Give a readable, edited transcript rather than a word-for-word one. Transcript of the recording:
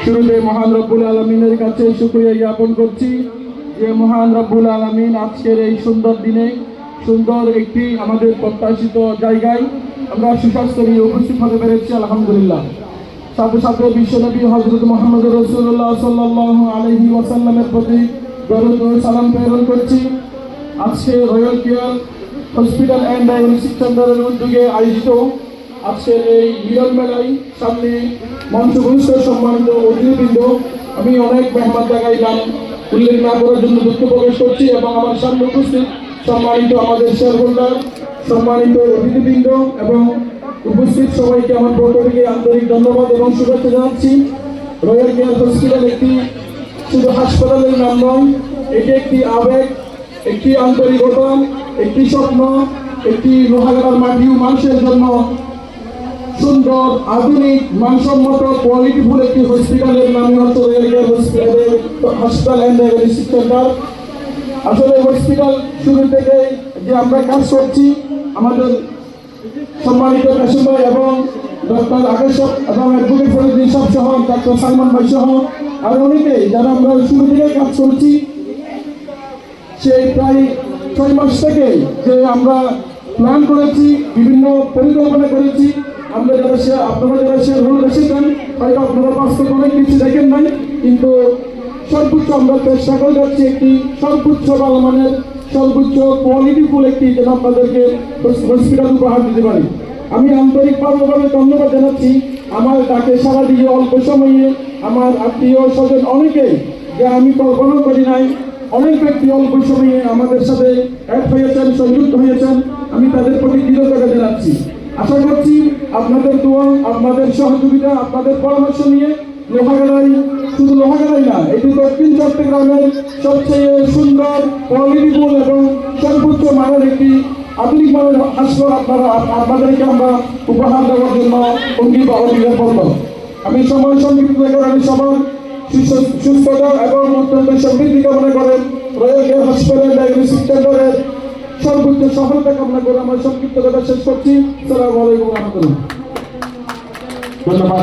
শুরুতে মহান রব্বুল আলামিনের কাছে শুকরিয়া জ্ঞাপন করছি যে মহান রব্বুল আলামিন আজকের এই সুন্দর দিনে সুন্দর একটি আমাদের প্রত্যাশিত জায়গায় আমরা সুস্বাস্থ্য নিয়ে উপস্থিত হতে পেরেছি, আলহামদুলিল্লাহ। সাথে সাথে বিশ্বনবী হযরত মুহাম্মদ রাসূলুল্লাহ সাল্লাল্লাহু আলাইহি ওয়াসাল্লামের প্রতি দরুদ ও সালাম প্রেরণ করছি। আজকে royal care hospital and diagnostic সেন্টারের উদ্যোগে আয়োজিত আজকের এই মিলন মেলায় সামনে মঞ্চভূষ্ট সম্মানিত অতিথিবৃন্দ, আমি অনেক মেহমান জাগাইলাম উল্লেখ না করার জন্য দুঃখ প্রকাশ করছি এবং আমার সামনে উপস্থিত সম্মানিত আমাদের শেয়ার হোল্ডার, সম্মানিত অতিথিবৃন্দ এবং উপস্থিত সবাইকে আমার পক্ষ থেকে আন্তরিক ধন্যবাদ এবং শুভেচ্ছা জানাচ্ছি। রয়্যাল কেয়ার হসপিটাল একটি শুধু হাসপাতালের নাম নয়, এটি একটি আবেগ, একটি আন্তরিকতা, একটি স্বপ্ন, একটি লোহাগাড়ার মাটি ও মানুষের জন্য সুন্দর আধুনিক মানসম্মত কোয়ালিটিফুল একটি হসপিটালের নামই হচ্ছে royal care hospital and diagnostic centre. আসলে হসপিটাল শুরু থেকে যে আমরা কাজ করছি, আমাদের সম্মানিত কাশিম ভাই এবং ডক্টর আকাশক এবং অ্যাডভোকেট ফরিদুদ্দিন সাহেব সহ ডক্টর সালমান ভাই সহ আর অনেকেই যারা আমরা শুরু থেকে কাজ করছি, সেই প্রায় 6 মাস থেকে যে আমরা প্ল্যান করেছি, বিভিন্ন পরিকল্পনা করেছি। আমরা আপনারা যারা শেয়ার হোল্ডার এসেছেন হয়তো আপনারা বাস্তবে অনেক কিছু দেখেন নাই, কিন্তু সর্বোচ্চ আমরা চেষ্টা করে যাচ্ছি একটি সর্বোচ্চ ভালো মানের সর্বোচ্চ কোয়ালিটিফুল একটি যেন আপনাদেরকে হসপিটাল উপহার দিতে পারি। আমি আন্তরিকভাবে ধন্যবাদ জানাচ্ছি আমার ডাকে সারা দিয়ে অল্প সময়ে আমার আত্মীয় স্বজন অনেকেই যে আমি কল্পনা করি নাই, অনেক ব্যক্তি অল্প সময়ে আমাদের সাথে অ্যাড হয়েছেন, সংযুক্ত হয়েছেন। আমি তাদের প্রতি কৃতজ্ঞতা জানাচ্ছি। আশা করছি আপনাদের দোয়া, আপনাদের সহযোগিতা, আপনাদের পরামর্শ নিয়ে লোহাগাড়াই, শুধু লোহাগাড়াই না, এটি দক্ষিণ চট্টগ্রামের সবচেয়ে সুন্দর কোয়ালিটিফুল এবং সর্বোচ্চ মানের একটি আধুনিক মানের হাসপাতাল আপনাদেরকে আমরা উপহার দেওয়ার জন্য অঙ্গীকারবদ্ধ। আমি সময় সংক্ষিপ্ত আমি সবার সুস্থতা এবং অত্যন্ত সমৃদ্ধি কামনা করে রয়্যাল কেয়ার হসপিটাল ডায়াগনস্টিক সেন্টারের সর্বোচ্চ সফলতা কামনা করে আমার সংক্ষিপ্ত কথা শেষ করছি। আসসালামু আলাইকুম ওয়া রাহমাতুল্লাহ। ধন্যবাদ।